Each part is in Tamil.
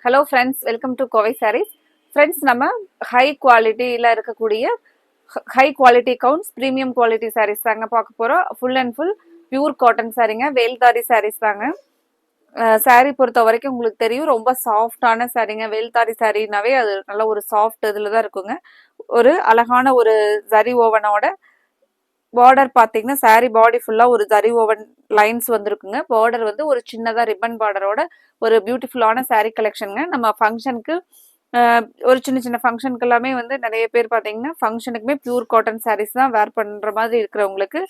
Hello friends, welcome to Kovai sarees. Friends, நம்ம ஹை குவாலிட்டியில் இருக்கக்கூடிய high quality counts premium quality sarees தாங்க பார்க்க போகிறோம். Full and full pure cotton சாரீங்க, வேல்தாரி சாரீஸ் தாங்க. சாரீ பொறுத்த வரைக்கும் உங்களுக்கு தெரியும், ரொம்ப சாஃப்டான சாரீங்க. வேல்தாரி சாரீனாவே அது நல்ல ஒரு சாஃப்ட் இதில் தான் இருக்குங்க. ஒரு அழகான ஒரு ஜரி ஓவனோட பார்டர் பார்த்தீங்கன்னா சாரீ பாடி ஃபுல்லாக ஒரு ஜரி ஓவன் லைன்ஸ் வந்துருக்குங்க. பார்டர் வந்து ஒரு சின்னதாக ரிப்பன் பார்டரோட ஒரு பியூட்டிஃபுல்லான சாரீ கலெக்ஷனுங்க. நம்ம ஃபங்க்ஷனுக்கு ஒரு சின்ன சின்ன ஃபங்க்ஷனுக்கு எல்லாமே வந்து நிறைய பேர் பார்த்தீங்கன்னா ஃபங்க்ஷனுக்குமே பியூர் காட்டன் சாரீஸ் தான் வேர் பண்ணுற மாதிரி இருக்கிறவங்களுக்கு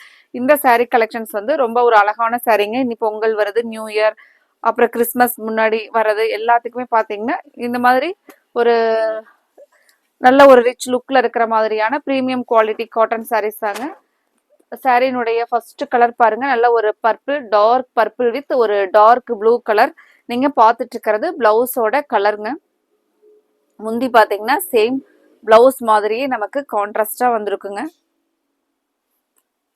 இந்த சாரீ கலெக்ஷன்ஸ் வந்து ரொம்ப ஒரு அழகான சாரீங்க. இன்னி பொங்கல் வருது, நியூ இயர், அப்புறம் கிறிஸ்மஸ் முன்னாடி வர்றது எல்லாத்துக்குமே பார்த்தீங்கன்னா இந்த மாதிரி ஒரு நல்ல ஒரு ரிச் லுக்கில் இருக்கிற மாதிரியான ப்ரீமியம் குவாலிட்டி காட்டன் சாரீஸ் தாங்க. சாரினுடைய ஃபர்ஸ்ட் கலர் பாருங்க, நல்ல ஒரு பர்பிள், டார்க் பர்பிள் வித் ஒரு டார்க் ப்ளூ கலர். நீங்க பார்த்துட்டு இருக்கிறது பிளவுஸோட கலருங்க. முந்தி பார்த்தீங்கன்னா சேம் பிளவுஸ் மாதிரியே நமக்கு கான்ட்ராஸ்டா வந்திருக்குங்க.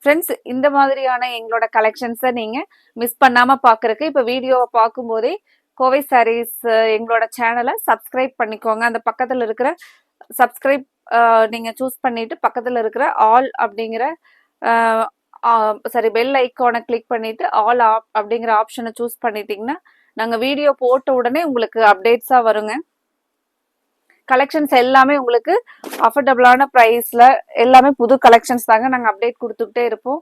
ஃப்ரெண்ட்ஸ், இந்த மாதிரியான எங்களோட கலெக்ஷன்ஸை நீங்க மிஸ் பண்ணாம பார்க்கறதுக்கு இப்போ வீடியோவை பார்க்கும்போதே கோவை சாரீஸ் எங்களோட சேனலை சப்ஸ்கிரைப் பண்ணிக்கோங்க. அந்த பக்கத்தில் இருக்கிற சப்ஸ்கிரைப் நீங்க சூஸ் பண்ணிட்டு பக்கத்தில் இருக்கிற ஆல் அப்படிங்கிற பெல் ஐக்கானை கிளிக் பண்ணிட்டு ஆல் அப்படிங்கிற ஆப்ஷனை சூஸ் பண்ணிட்டீங்கன்னா நாங்கள் வீடியோ போட்ட உடனே உங்களுக்கு அப்டேட்ஸாக வருங்க. கலெக்ஷன்ஸ் எல்லாமே உங்களுக்கு அஃபோர்டபுளான ப்ரைஸில் எல்லாமே புது கலெக்ஷன்ஸ் தாங்க நாங்கள் அப்டேட் கொடுத்துக்கிட்டே இருப்போம்.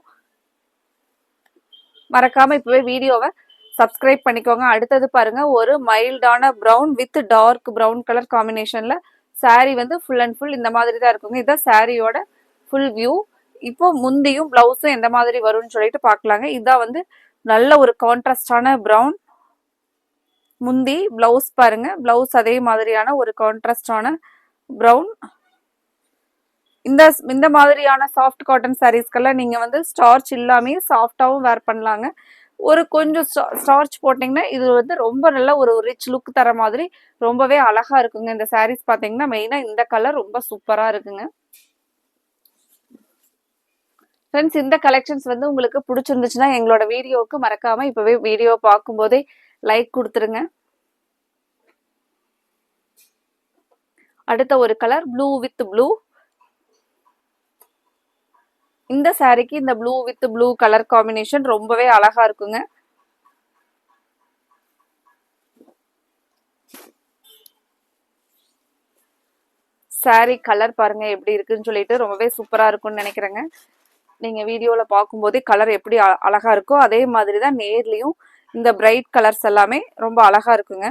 மறக்காம இப்போவே வீடியோவை சப்ஸ்கிரைப் பண்ணிக்கோங்க. அடுத்தது பாருங்க, ஒரு மைல்டான brown with dark brown colour காம்பினேஷன்ல சாரீ வந்து ஃபுல் அண்ட் ஃபுல் இந்த மாதிரி தான் இருக்குங்க. இதுதான் சாரியோட ஃபுல் வியூ. இப்போ முந்தியும் பிளவுஸும் எந்த மாதிரி வரும்னு சொல்லிட்டு பார்க்கலாங்க. இதான் வந்து நல்ல ஒரு கான்ட்ராஸ்டான ப்ரௌன் முந்தி. பிளவுஸ் பாருங்க, பிளவுஸ் அதே மாதிரியான ஒரு கான்ட்ராஸ்டான ப்ரௌன். இந்த மாதிரியான சாஃப்ட் காட்டன் சாரீஸ்க்கெல்லாம் நீங்க வந்து ஸ்டார்ச் இல்லாமே சாஃப்டாவும் வேர் பண்ணலாங்க. ஒரு கொஞ்சம் ஸ்டார்ச் போட்டிங்கன்னா இது வந்து ரொம்ப நல்ல ஒரு ரிச் லுக் தர மாதிரி ரொம்பவே அழகா இருக்குங்க. இந்த சாரீஸ் பார்த்தீங்கன்னா மெயினா இந்த கலர் ரொம்ப சூப்பரா இருக்குங்க. ஃப்ரெண்ட்ஸ், இந்த கலெக்ஷன்ஸ் வந்து உங்களுக்கு பிடிச்சிருந்துச்சுன்னா எங்களோட வீடியோவுக்கு மறக்காம இப்பவே வீடியோ பார்க்கும்போதே லைக் கொடுத்துருங்க. அடுத்த ஒரு கலர் ப்ளூ வித் ப்ளூ. இந்த சாரிக்கு இந்த blue with blue colour combination ரொம்பவே அழகா இருக்குங்க. சாரி கலர் பாருங்க எப்படி இருக்குன்னு சொல்லிட்டு ரொம்பவே சூப்பரா இருக்கும்னு நினைக்கிறேங்க. நீங்க வீடியோல பார்க்கும்போதே கலர் எப்படி அழகா இருக்கோ அதே மாதிரி தான் நேர்லயும் இந்த பிரைட் கலர்ஸ் எல்லாமே ரொம்ப அழகா இருக்குங்க.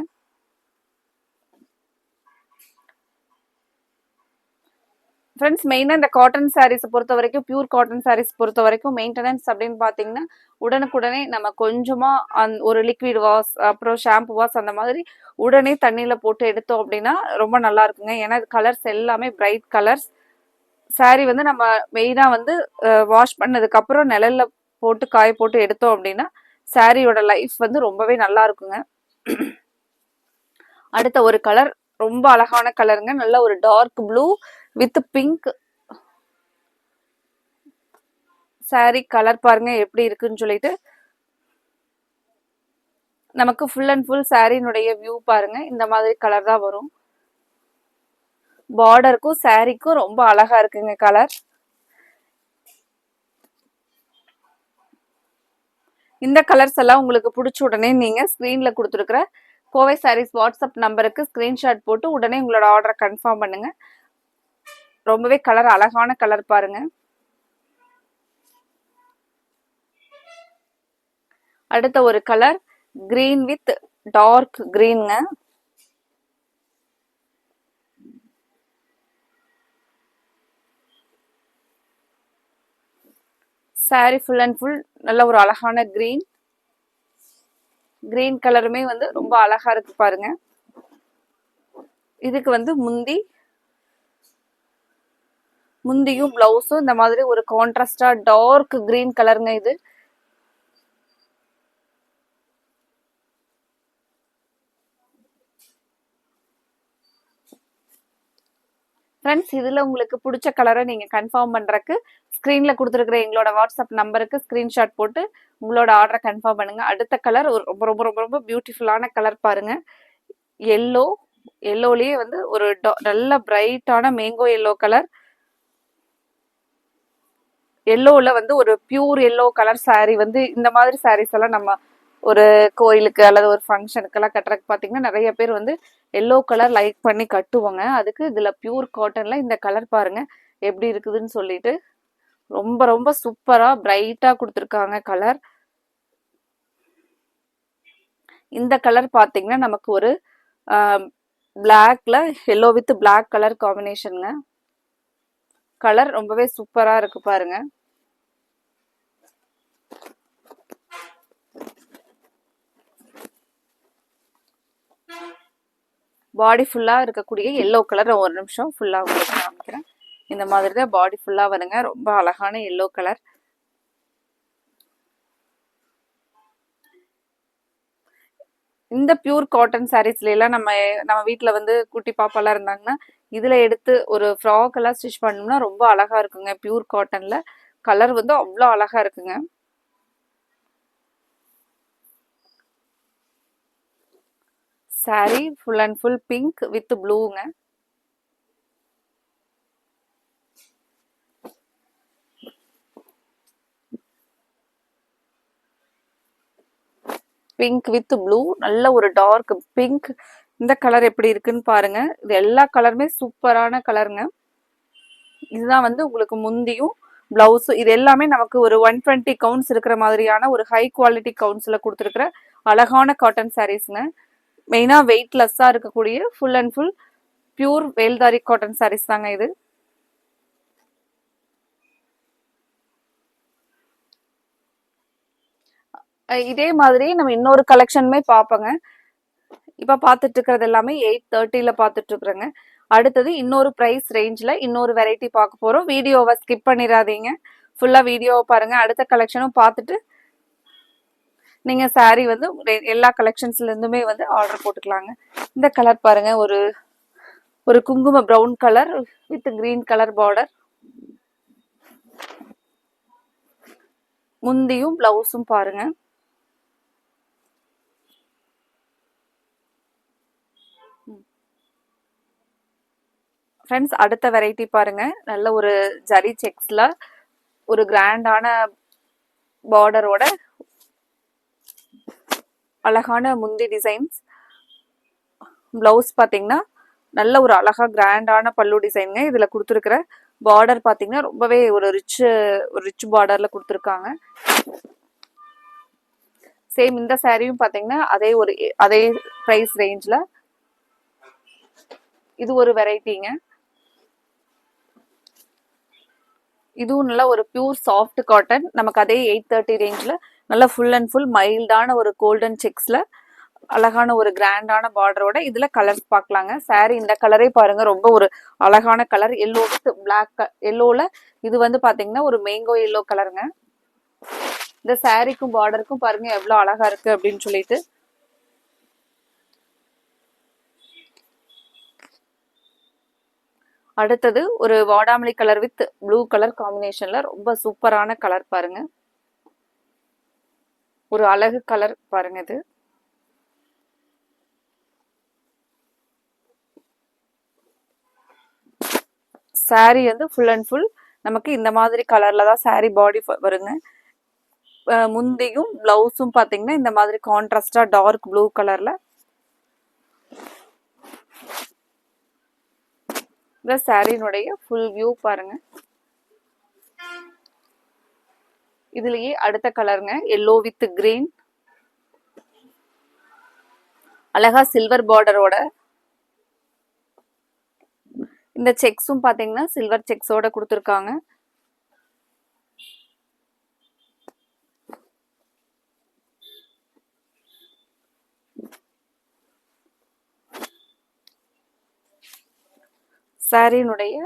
ஃப்ரெண்ட்ஸ், மெயினாக இந்த காட்டன் சாரீஸை பொறுத்த வரைக்கும் பியூர் காட்டன் சாரீஸ் பொறுத்த வரைக்கும் மெயின்டெனன்ஸ் அப்படின்னு பார்த்தீங்கன்னா உடனுக்குடனே நம்ம கொஞ்சமாக ஒரு லிக்விட் வாஷ் அப்புறம் ஷாம்பு வாஷ் அந்த மாதிரி உடனே தண்ணியில் போட்டு எடுத்தோம் அப்படின்னா ரொம்ப நல்லா இருக்குங்க. ஏன்னா கலர்ஸ் எல்லாமே பிரைட் கலர்ஸ். சாரீ வந்து நம்ம மெயினாக வந்து வாஷ் பண்ணதுக்கப்புறம் நிழல்ல போட்டு காய போட்டு எடுத்தோம் அப்படின்னா சாரியோட லைஃப் வந்து ரொம்பவே நல்லா இருக்குங்க. அடுத்த ஒரு கலர் ரொம்ப அழகான கலருங்க, நல்ல ஒரு dark blue with pink. Sari colour பாருங்க எப்படி இருக்குன்னு சொல்லிட்டு நமக்கு ஃபுல் அண்ட் ஃபுல் சாரினுடைய வியூ பாருங்க இந்த மாதிரி கலர் தான் வரும். பார்டருக்கும் சாரிக்கும் ரொம்ப அழகா இருக்குங்க கலர். இந்த கலர்ஸ் எல்லாம் உங்களுக்கு பிடிச்ச உடனே நீங்க ஸ்கிரீன்ல கொடுத்துருக்கிற கோவை சாரீஸ் வாட்ஸ்அப் நம்பருக்கு ஸ்கிரீன்ஷாட் போட்டு உடனே உங்களோட ஆர்டரை கன்ஃபார்ம் பண்ணுங்க. ரொம்பவே கலர் அழகான கலர் பாருங்க. அடுத்த ஒரு கலர் கிரீன் வித் டார்க் கிரீன்ங்க. சாரி ஃபுல் அண்ட் ஃபுல் நல்ல ஒரு அழகான கிரீன். கிரீன் கலருமே வந்து ரொம்ப அழகா இருக்கு பாருங்க. இதுக்கு வந்து முந்தியும் பிளவுஸும் இந்த மாதிரி ஒரு கான்ட்ராஸ்டா டார்க் கிரீன் கலருங்க. இது ஃப்ரெண்ட்ஸ், இதில் உங்களுக்கு பிடிச்ச கலரை நீங்கள் கன்ஃபார்ம் பண்ணுறக்கு ஸ்க்ரீனில் கொடுத்துருக்குற எங்களோட வாட்ஸ்அப் நம்பருக்கு ஸ்க்ரீன்ஷாட் போட்டு உங்களோட ஆர்டரை கன்ஃபார்ம் பண்ணுங்கள். அடுத்த கலர் ஒரு ரொம்ப ரொம்ப ரொம்ப ரொம்ப பியூட்டிஃபுல்லான கலர் பாருங்கள். எல்லோ, எல்லோலயே வந்து ஒரு நல்ல பிரைட்டான மேங்கோ எல்லோ கலர், எல்லோல வந்து ஒரு பியூர் எல்லோ கலர் saree வந்து இந்த மாதிரி sarees எல்லாம் நம்ம ஒரு கோயிலுக்கு அல்லது ஒரு ஃபங்க்ஷனுக்கு எல்லாம் கட்டுறதுக்கு பாத்தீங்கன்னா நிறைய பேர் வந்து எல்லோ கலர் லைக் பண்ணி கட்டுவாங்க. அதுக்கு இதுல பியூர் காட்டன்ல இந்த கலர் பாருங்க எப்படி இருக்குதுன்னு சொல்லிட்டு ரொம்ப ரொம்ப சூப்பரா பிரைட்டா கொடுத்துருக்காங்க கலர். இந்த கலர் பாத்தீங்கன்னா நமக்கு ஒரு பிளாக்ல எல்லோ வித் பிளாக் கலர் காம்பினேஷனுங்க. கலர் ரொம்பவே சூப்பரா இருக்கு பாருங்க. பாடி ஃபுல்லா இருக்கக்கூடிய எல்லோ கலர் ஒரு நிமிஷம் ஃபுல்லா உங்களுக்கு காமிக்கிறேன். இந்த மாதிரி தான் பாடி ஃபுல்லா வருங்க. ரொம்ப அழகான எல்லோ கலர். இந்த பியூர் காட்டன் சாரீஸ்ல எல்லாம் நம்ம வீட்ல வந்து குட்டி பாப்பாலாம் இருந்தாங்கன்னா இதுல எடுத்து ஒரு ஃப்ராக் எல்லாம் ஸ்டிச் பண்ணோம்னா ரொம்ப அழகா இருக்குங்க. பியூர் காட்டன்ல கலர் வந்து அவ்வளோ அழகா இருக்குங்க. saree full and full pink with blueங்க. பிங்க் வித் ப்ளூ, நல்ல ஒரு டார்க் பிங்க். இந்த கலர் எப்படி இருக்குன்னு பாருங்க. இது எல்லா கலருமே சூப்பரான கலருங்க. இதுதான் வந்து உங்களுக்கு முந்தியும் பிளவுஸ். இது எல்லாமே நமக்கு ஒரு 120 கவுண்ட்ஸ் இருக்கிற மாதிரியான ஒரு ஹை குவாலிட்டி கவுண்ட்ஸ்ல கொடுத்துருக்கிற அழகான காட்டன் சாரீஸ்ங்க. மெயினா வெயிட்லெஸ்ஸா இருக்கக்கூடிய full and full pure Veldhari cotton sarees தாங்க இது. இதே மாதிரி நம்ம இன்னொரு கலெக்ஷனுமே பார்ப்போங்க. இப்ப பார்த்துட்டு இருக்கிறது எல்லாமே 830ல பார்த்துட்டு இருக்கிறேங்க. அடுத்தது இன்னொரு பிரைஸ் ரேஞ்சில் இன்னொரு வெரைட்டி பார்க்க போறோம். வீடியோவை ஸ்கிப் பண்ணிடாதீங்க, ஃபுல்லா வீடியோவை பாருங்க. அடுத்த கலெக்ஷனும் பார்த்துட்டு நீங்க saree வந்து எல்லா கலெக்ஷன்ஸ்ல இருந்துமே வந்து ஆர்டர் போட்டுக்கலாங்க. இந்த கலர் பாருங்க, ஒரு ஒரு குங்கும brown colour with green colour border. முந்தியும் பிளவுஸும் பாருங்க. ஃப்ரெண்ட்ஸ் அடுத்த வெரைட்டி பாருங்க. நல்ல ஒரு ஜரி செக்ஸ்ல ஒரு கிராண்டான பார்டரோட அழகான முந்தி டிசைன்ஸ். பிளவுஸ் பாத்தீங்கன்னா நல்ல ஒரு அழகா கிராண்டான பல்லு டிசைனுங்க. இதுல கொடுத்துருக்கிற பார்டர் பாத்தீங்கன்னா ரொம்பவே ஒரு ரிச் பார்டர்ல கொடுத்துருக்காங்க. சேம் இந்த சாரியும் பாத்தீங்கன்னா அதே பிரைஸ் ரேஞ்ச்ல இது ஒரு வெரைட்டிங்க. இதுவும் நல்ல ஒரு பியூர் சாஃப்ட் காட்டன். நமக்கு அதே 830 ரேஞ்ச்ல நல்ல ஃபுல் அண்ட் ஃபுல் மைல்டான ஒரு கோல்டன் செக்ஸ்ல அழகான ஒரு கிராண்டான பார்டரோட இதுல கலர்ஸ் பார்க்கலாங்க. சாரி இந்த கலரே பாருங்க, ரொம்ப ஒரு அழகான கலர். எல்லோ வித் பிளாக் எல்லோல இது வந்து பாத்தீங்கன்னா ஒரு மேங்கோ எல்லோ கலருங்க. இந்த சாரிக்கும் பார்டருக்கும் பாருங்க எவ்வளவு அழகா இருக்கு அப்படின்னு சொல்லிட்டு. அடுத்தது ஒரு வாடாமல்லி கலர் வித் ப்ளூ கலர் காம்பினேஷன்ல ரொம்ப சூப்பரான கலர் பாருங்க. ஒரு அழகு கலர் பாருங்க. இது சாரி வந்து ஃபுல் அண்ட் ஃபுல் நமக்கு இந்த மாதிரி கலர்ல தான் சாரி பாடி வருங்க. முந்தியும் பிளவுஸும் பாத்தீங்கன்னா இந்த மாதிரி கான்ட்ராஸ்டா டார்க் ப்ளூ கலர்ல. இந்த சாரியினுடைய ஃபுல் வியூ பாருங்க. இதுலயே அடுத்த கலருங்க, எல்லோ வித் கிரீன். அழகா சில்வர் பார்டரோட இந்த செக்ஸும் பாத்தீங்கன்னா சில்வர் செக்ஸோட கொடுத்துருக்காங்க. சாரியினுடைய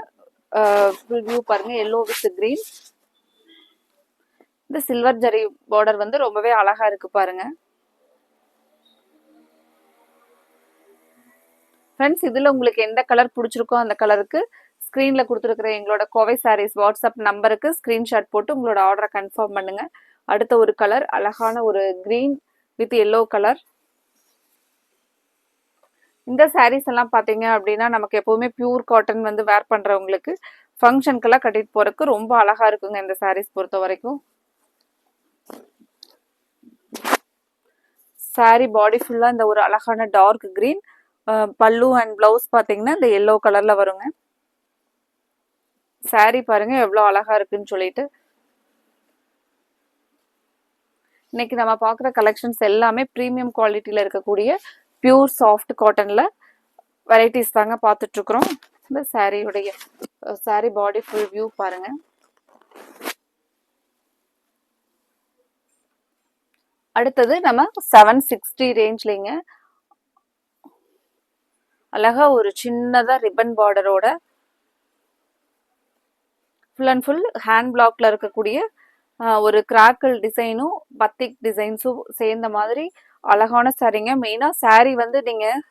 ஃபுல் வியூ பாருங்க, எல்லோ வித் கிரீன். இந்த சில்வர் ஜரி பார்டர் வந்து ரொம்பவே அழகா இருக்கு பாருங்க. ஃப்ரெண்ட்ஸ் இதுல உங்களுக்கு எந்த கலர் பிடிச்சிருக்கோ அந்த கலருக்கு ஸ்க்ரீன்ல கொடுத்துருக்கிற எங்களோட கோவை சாரீஸ் வாட்ஸ்அப் நம்பருக்கு ஸ்கிரீன்ஷாட் போட்டு உங்களோட ஆர்டரை கன்ஃபார்ம் பண்ணுங்க. அடுத்த ஒரு கலர் அழகான ஒரு கிரீன் வித் எல்லோ கலர். இந்த சாரீஸ் எல்லாம் பார்த்தீங்க அப்படின்னா நமக்கு எப்போவுமே பியூர் காட்டன் வந்து வேர் பண்ணுறவங்களுக்கு ஃபங்க்ஷனுக்கெல்லாம் கட்டிட்டு போகிறதுக்கு ரொம்ப அழகாக இருக்குங்க இந்த சாரீஸ் பொறுத்த வரைக்கும். சாரீ பாடி ஃபுல்லாக இந்த ஒரு அழகான டார்க் கிரீன், பல்லு அண்ட் பிளவுஸ் பார்த்தீங்கன்னா இந்த எல்லோ கலரில் வருங்க. சாரீ பாருங்க எவ்வளோ அழகாக இருக்குன்னு சொல்லிட்டு. இன்னைக்கு நம்ம பார்க்குற கலெக்ஷன்ஸ் எல்லாமே ப்ரீமியம் குவாலிட்டியில் இருக்கக்கூடிய பியூர் சாஃப்ட் காட்டனில் வெரைட்டிஸ் தாங்க பார்த்துட்ருக்குறோம். இந்த சாரியுடைய சாரீ பாடி ஃபுல் வியூ பாருங்க. அடுத்தது நம்ம 760 ரேஞ்ச்லிங்க அழகா ஒரு சின்னதாக ரிப்பன் பார்டரோட ஃபுல் அண்ட் ஃபுல் ஹேண்ட் பிளாக்ல இருக்கக்கூடிய ஒரு கிராக்கிள் டிசைனும் பத்திக் டிசைன்ஸும் சேர்ந்த மாதிரி அழகான சாரீங்க. மெயினாக சாரீ வந்து நீங்கள்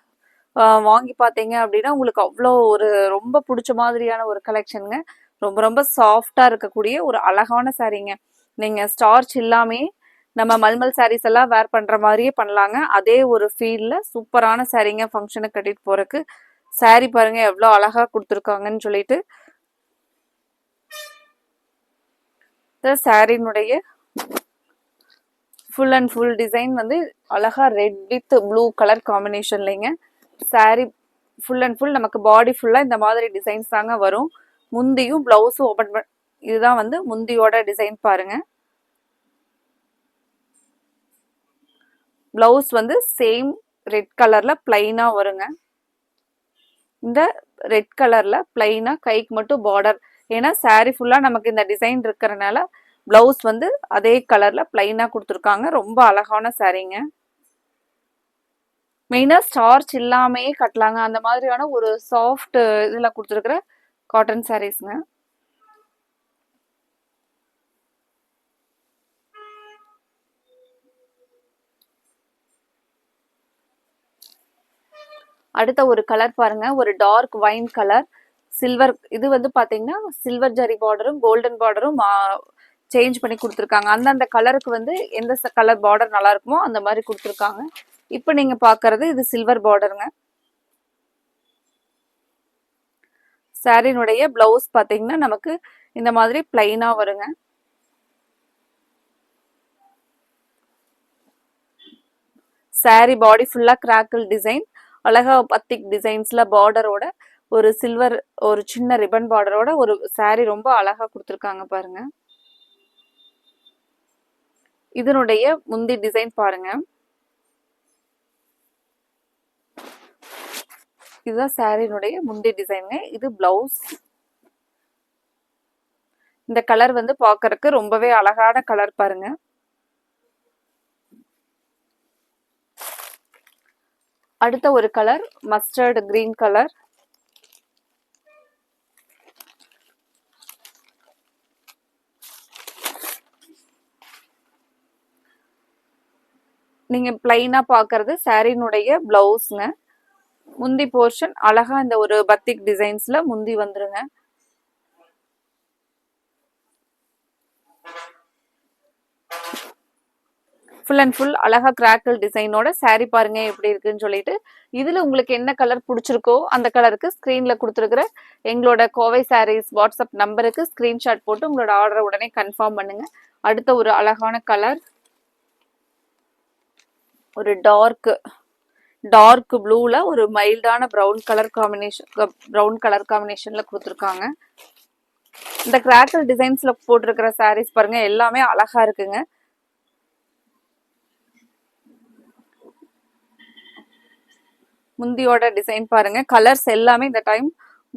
வாங்கி பார்த்தீங்க அப்படின்னா உங்களுக்கு அவ்வளோ ஒரு ரொம்ப பிடிச்ச மாதிரியான ஒரு கலெக்ஷனுங்க. ரொம்ப ரொம்ப சாஃப்டாக இருக்கக்கூடிய ஒரு அழகான சாரீங்க. நீங்கள் ஸ்டார்ச் இல்லாமே நம்ம மல்மல் சாரீஸ் எல்லாம் வேர் பண்ணுற மாதிரியே பண்ணலாங்க. அதே ஒரு ஃபீல்டில் சூப்பரான சாரீங்க ஃபங்க்ஷனுக்கு கட்டிட்டு போகிறதுக்கு. சாரீ பாருங்க எவ்வளோ அழகாக கொடுத்துருக்காங்கன்னு சொல்லிட்டு. சாரீனுடைய ஃபுல் அண்ட் ஃபுல் டிசைன் வந்து அழகா ரெட் வித் ப்ளூ கலர் காம்பினேஷன்லைங்க. சாரீ ஃபுல் அண்ட் ஃபுல் நமக்கு பாடி ஃபுல்லாக இந்த மாதிரி டிசைன்ஸ் தாங்க வரும். முந்தியும் பிளவுஸும் ஓப்பன் பண்ண இதுதான் வந்து முந்தியோட டிசைன் பாருங்க. பிளவுஸ் வந்து சேம் ரெட் கலர்ல பிளைனா வருங்க. இந்த ரெட் கலர்ல பிளைனா கைக்கு மட்டும் பார்டர். ஏன்னா சாரீ ஃபுல்லா நமக்கு இந்த டிசைன் இருக்கிறனால பிளவுஸ் வந்து அதே கலர்ல பிளைனா கொடுத்துருக்காங்க. ரொம்ப அழகான சாரீங்க. மெயினா ஸ்டார்ச் இல்லாமே கட்டலாங்க. அந்த மாதிரியான ஒரு சாஃப்ட் இதுல கொடுத்துருக்கிற காட்டன் சாரீஸ்ங்க. அடுத்த ஒரு கலர் பாருங்க, ஒரு டார்க் வைன் கலர் சில்வர். இது வந்து பாத்தீங்கன்னா சில்வர் ஜரி பார்டரும் கோல்டன் பார்டரும் சேஞ்ச் பண்ணி கொடுத்துருக்காங்க. அந்தந்த கலருக்கு வந்து எந்த கலர் பார்டர் நல்லா இருக்குமோ அந்த மாதிரி கொடுத்துருக்காங்க. இப்போ நீங்க பாக்குறது இது சில்வர் பார்டருங்க. சாரினுடைய பிளவுஸ் பாத்தீங்கன்னா நமக்கு இந்த மாதிரி பிளைனா வருங்க. சாரி பாடி ஃபுல்லா கிராக்கிள் டிசைன், அழகா பத்திக் டிசைன்ஸ்ல பார்டரோட ஒரு சில்வர் ஒரு சின்ன ரிப்பன் பார்டரோட ஒரு சாரி ரொம்ப அழகா கொடுத்துருக்காங்க பாருங்க. இதனுடைய முந்தி டிசைன் பாருங்க. இதுதான் சாரினுடைய முந்தி டிசைனுங்க. இது பிளவுஸ். இந்த கலர் வந்து பார்க்கறதுக்கு ரொம்பவே அழகான கலர் பாருங்க. அடுத்த ஒரு கலர் மஸ்டர்ட் கிரீன் கலர். நீங்க பிளைனா பாக்குறது சாரினுடைய பிளவுஸ்ங்க. முந்தி போர்ஷன் அழகா இந்த ஒரு பத்திக் டிசைன்ஸ்ல முந்தி வந்துருங்க. ஃபுல் அண்ட் ஃபுல் அழகா கிராக்கிள் டிசைனோட சாரி பாருங்க எப்படி இருக்குன்னு சொல்லிட்டு. இதுல உங்களுக்கு என்ன கலர் பிடிச்சிருக்கோ அந்த கலருக்கு ஸ்கிரீன்ல கொடுத்துருக்கிற எங்களோட கோவை சாரீஸ் வாட்ஸ்அப் நம்பருக்கு ஸ்கிரீன்ஷாட் போட்டு உங்களோட ஆர்டரை உடனே கன்ஃபார்ம் பண்ணுங்க. அடுத்த ஒரு அழகான கலர், ஒரு டார்க் ப்ளூல ஒரு மைல்டான ப்ரௌன் கலர் காம்பினேஷன்ல கொடுத்துருக்காங்க. இந்த கிராக்கிள் டிசைன்ஸ்ல போட்டிருக்கிற சாரீஸ் பாருங்க எல்லாமே அழகா இருக்குங்க. முந்தியோட டிசைன் பாருங்க. கலர்ஸ் எல்லாமே இந்த டைம்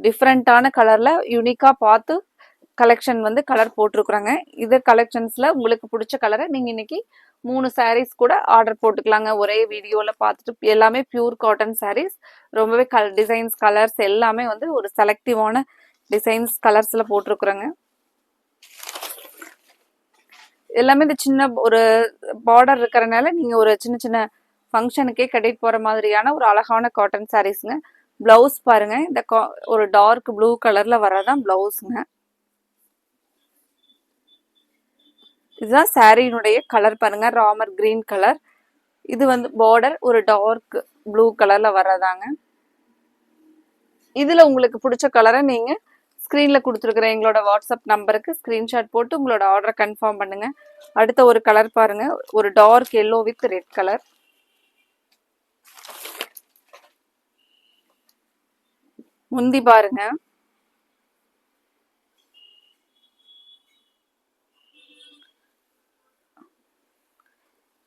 டிஃப்ரெண்டான கலர்ல யூனிக்கா பார்த்து கலெக்ஷன் வந்து கலர் போட்டிருக்குறாங்க. இது கலெக்ஷன்ஸ்ல உங்களுக்கு பிடிச்ச கலரை நீங்க இன்னைக்கு 3 சாரீஸ் கூட ஆர்டர் போட்டுக்கலாங்க. ஒரே வீடியோல பார்த்துட்டு எல்லாமே பியூர் காட்டன் சாரீஸ். ரொம்பவே டிசைன்ஸ் கலர்ஸ் எல்லாமே வந்து ஒரு செலக்டிவான டிசைன்ஸ் கலர்ஸ்ல போட்டிருக்குறாங்க. எல்லாமே இந்த சின்ன ஒரு பார்டர் இருக்கிறனால நீங்க ஒரு சின்ன சின்ன ஃபங்க்ஷனுக்கே கட்டிட்டு போற மாதிரியான ஒரு அழகான காட்டன் சாரீஸ்ங்க. பிளவுஸ் பாருங்க, இந்த ஒரு டார்க் ப்ளூ கலர்ல வரதான் பிளவுஸ்ங்க. இதுதான் சாரியினுடைய கலர் பாருங்க, ராமர் கிரீன் கலர். இது வந்து பார்டர் ஒரு டார்க் ப்ளூ கலர்ல வர்றதாங்க. இதுல உங்களுக்கு பிடிச்ச கலரை நீங்க ஸ்க்ரீன்ல கொடுத்துருக்குற எங்களோட வாட்ஸ்அப் நம்பருக்கு ஸ்க்ரீன்ஷாட் போட்டு உங்களோட ஆர்டரை கன்ஃபார்ம் பண்ணுங்க. அடுத்த ஒரு கலர் பாருங்க, ஒரு dark yellow with red colour. முந்தி பாருங்க,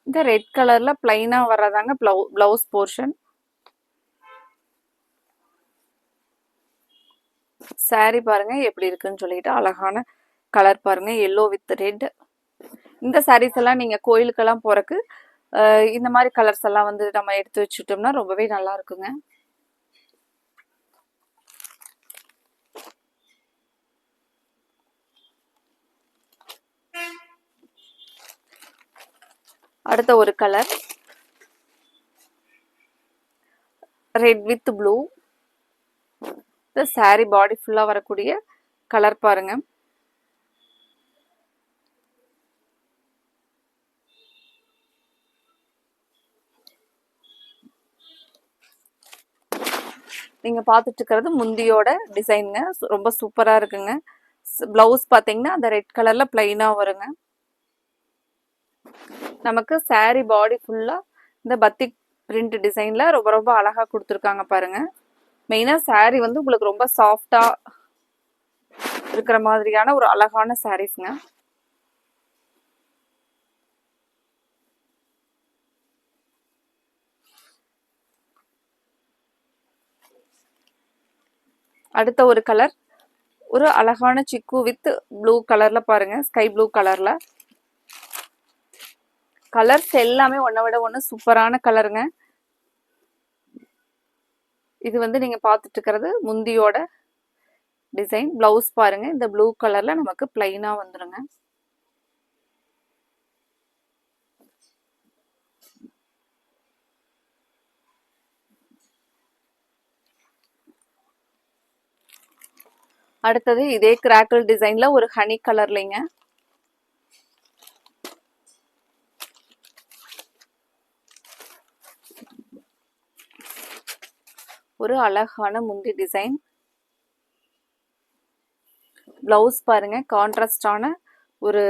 இந்த ரெட் கலர்ல பிளைனா வர்றதாங்க பிளவுஸ் போர்ஷன். சாரி பாருங்க எப்படி இருக்குன்னு சொல்லிட்டு, அழகான கலர் பாருங்க, எல்லோ வித் ரெட். இந்த சாரீஸ் எல்லாம் நீங்க கோயிலுக்கெல்லாம் போறக்கு இந்த மாதிரி கலர்ஸ் எல்லாம் வந்து நம்ம எடுத்து வச்சுட்டோம்னா ரொம்பவே நல்லா இருக்குங்க. அடுத்த ஒரு கலர் ரெட் வித் ப்ளூ. இந்த சாரி பாடி ஃபுல்லா வரக்கூடிய கலர் பாருங்க. நீங்க பார்த்துட்டு இருக்கிறது முந்தியோட டிசைனுங்க, ரொம்ப சூப்பரா இருக்குங்க. பிளவுஸ் பாத்தீங்கன்னா அந்த ரெட் கலர்ல பிளைனா வருங்க. நமக்கு சாரி பாடி ஃபுல்லா இந்த பத்திக் பிரிண்ட் டிசைன்ல ரொம்ப ரொம்ப அழகா கொடுத்துருக்காங்க பாருங்க. மெயினா சாரி வந்து உங்களுக்கு ரொம்ப சாஃப்டா இருக்கிற மாதிரியான ஒரு அழகான சாரீஸ்ங்க. அடுத்த ஒரு கலர் ஒரு அழகான சிக்கு வித் ப்ளூ கலர்ல பாருங்க, ஸ்கை ப்ளூ கலர்ல. கலர்ஸ் எல்லாமே ஒன்ன விட ஒன்று சூப்பரான கலருங்க. இது வந்து நீங்க பார்த்துட்டு இருக்கிறது முந்தியோட டிசைன். பிளவுஸ் பாருங்க, இந்த ப்ளூ கலர்ல நமக்கு பிளைனா வந்துருங்க. அடுத்தது இதே கிராக்கிள் டிசைன்ல ஒரு ஹனி கலர்லைங்க. ஒரு அழகான முந்தி டிசைன். பிளவுஸ் பாருங்க, கான்ட்ராஸ்டான ஒரு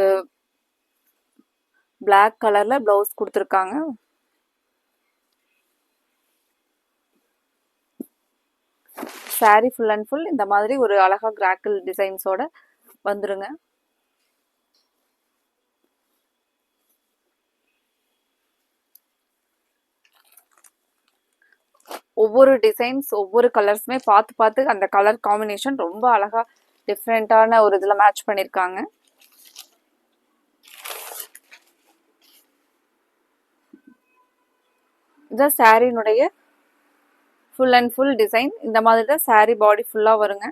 பிளாக் கலர்ல பிளவுஸ் கொடுத்துருக்காங்க. சாரி ஃபுல் அண்ட் ஃபுல் இந்த மாதிரி ஒரு அழகா கிராக்கிள் டிசைன்ஸோட வந்துருங்க. ஒவ்வொரு டிசைன்ஸ் ஒவ்வொரு கலர்ஸுமே பார்த்து பார்த்து அந்த கலர் காம்பினேஷன் ரொம்ப அழகா டிஃப்ரெண்டான ஒரு இதுல மேட்ச் பண்ணிருக்காங்க. இந்த சாரினுடைய ஃபுல் அண்ட் ஃபுல் டிசைன் இந்த மாதிரி தான் சாரி பாடி ஃபுல்லா வருங்க.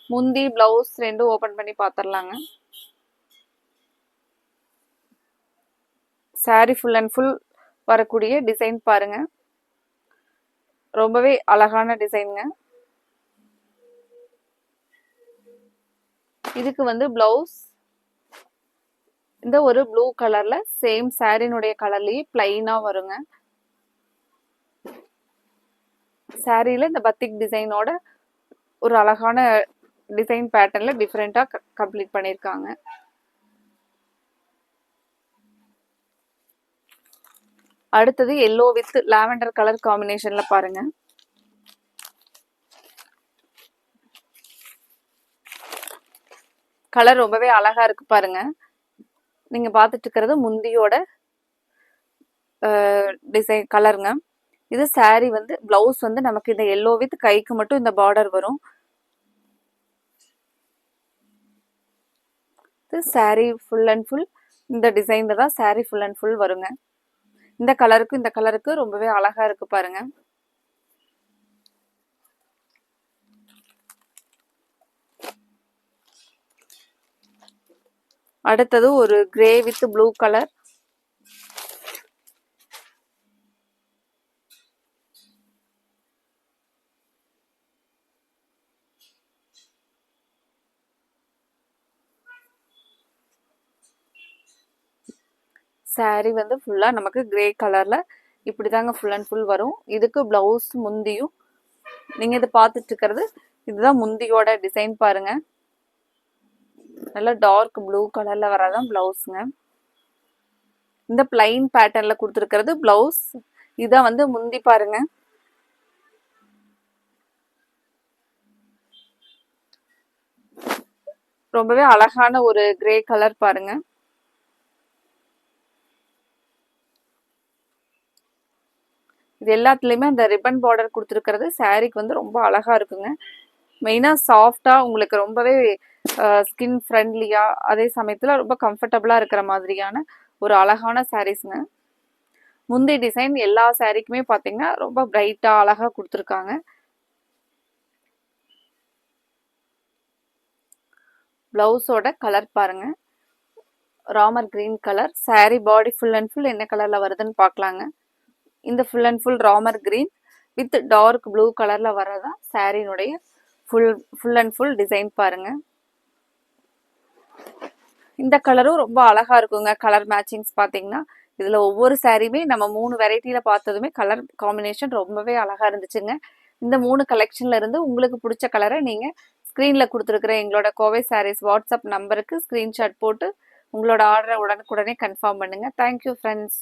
முந்தி பிளவுஸ் ரெண்டும் ஓபன் பண்ணி பார்த்துடலாங்க. சாரி ஃபுல் அண்ட் ஃபுல் வரக்கூடிய டிசைன் பாருங்க, ரொம்பவே அழகான டிசைனுங்க. இதுக்கு வந்து பிளவுஸ் இந்த ஒரு ப்ளூ கலர்ல சேம் சாரினுடைய கலர்லயே பிளைனா வருங்க. சாரியில இந்த பத்திக் டிசைனோட ஒரு அழகான டிசைன் பேட்டர்ன்ல டிஃப்ரெண்டா கம்ப்ளீட் பண்ணிருக்காங்க. அடுத்தது எல்லோ வித் லாவெண்டர் கலர் காம்பினேஷன்ல பாருங்க. கலர் ரொம்பவே அழகா இருக்கு பாருங்க. நீங்க பார்த்துட்டு இருக்கிறது முந்தியோட டிசைன் கலருங்க. இது சாரி வந்து பிளவுஸ் வந்து நமக்கு இந்த எல்லோ வித் கைக்கு மட்டும் இந்த பார்டர் வரும். இது சாரி ஃபுல் அண்ட் ஃபுல் இந்த டிசைன்ல தான் சாரி ஃபுல் அண்ட் ஃபுல் வருங்க. இந்த கலருக்கு ரொம்பவே அழகா இருக்கு பாருங்க. அடுத்தது ஒரு grey with blue colour. Sorry வந்து ஃபுல்லா நமக்கு கிரே கலர்ல இப்படி தாங்க ஃபுல் அண்ட் ஃபுல் வரும். இதுக்கு பிளவுஸ் முந்தியும் நீங்க இது பார்த்துட்டு இருக்கிறது இதுதான் முந்தியோட டிசைன் பாருங்க. நல்லா டார்க் ப்ளூ கலர்ல வரதான் பிளவுஸ்ங்க. இந்த பிளைன் பேட்டர்ன்ல கொடுத்துருக்கிறது பிளவுஸ். இதான் வந்து முந்தி பாருங்க. ரொம்பவே அழகான ஒரு கிரே கலர் பாருங்க. இது எல்லாத்துலயுமே அந்த ரிப்பன் பார்டர் கொடுத்துருக்கிறது சாரீக்கு வந்து ரொம்ப அழகா இருக்குங்க. மெயினா சாஃப்டா உங்களுக்கு ரொம்பவே ஸ்கின் ஃப்ரெண்ட்லியா அதே சமயத்துல ரொம்ப கம்ஃபர்டபுளா இருக்கிற மாதிரியான ஒரு அழகான சாரீஸ்ங்க. முந்தி டிசைன் எல்லா சாரீக்குமே பாத்தீங்கன்னா ரொம்ப பிரைட்டா அழகா கொடுத்துருக்காங்க. பிளவுஸோட கலர் பாருங்க, Ramar green colour. Sari body full and full என்ன கலர்ல வருதுன்னு பார்க்கலாங்க. இந்த full and full Ramar green with dark blue கலர்ல வரதான் சாரீனுடைய ஃபுல் அண்ட் ஃபுல் டிசைன் பாருங்க. இந்த கலரும் ரொம்ப அழகா இருக்குங்க. கலர் மேட்சிங்ஸ் பாத்தீங்கன்னா இதுல ஒவ்வொரு சாரியுமே நம்ம 3 வெரைட்டியில பார்த்ததுமே கலர் காம்பினேஷன் ரொம்பவே அழகா இருந்துச்சுங்க. இந்த 3 கலெக்ஷன்ல இருந்து உங்களுக்கு பிடிச்ச கலரை நீங்க ஸ்கிரீன்ல கொடுத்துருக்கிற எங்களோட கோவை சாரீஸ் வாட்ஸ்அப் நம்பருக்கு ஸ்கிரீன்ஷாட் போட்டு உங்களோட ஆர்டரை உடனுக்குடனே கன்ஃபார்ம் பண்ணுங்க. Thank you friends.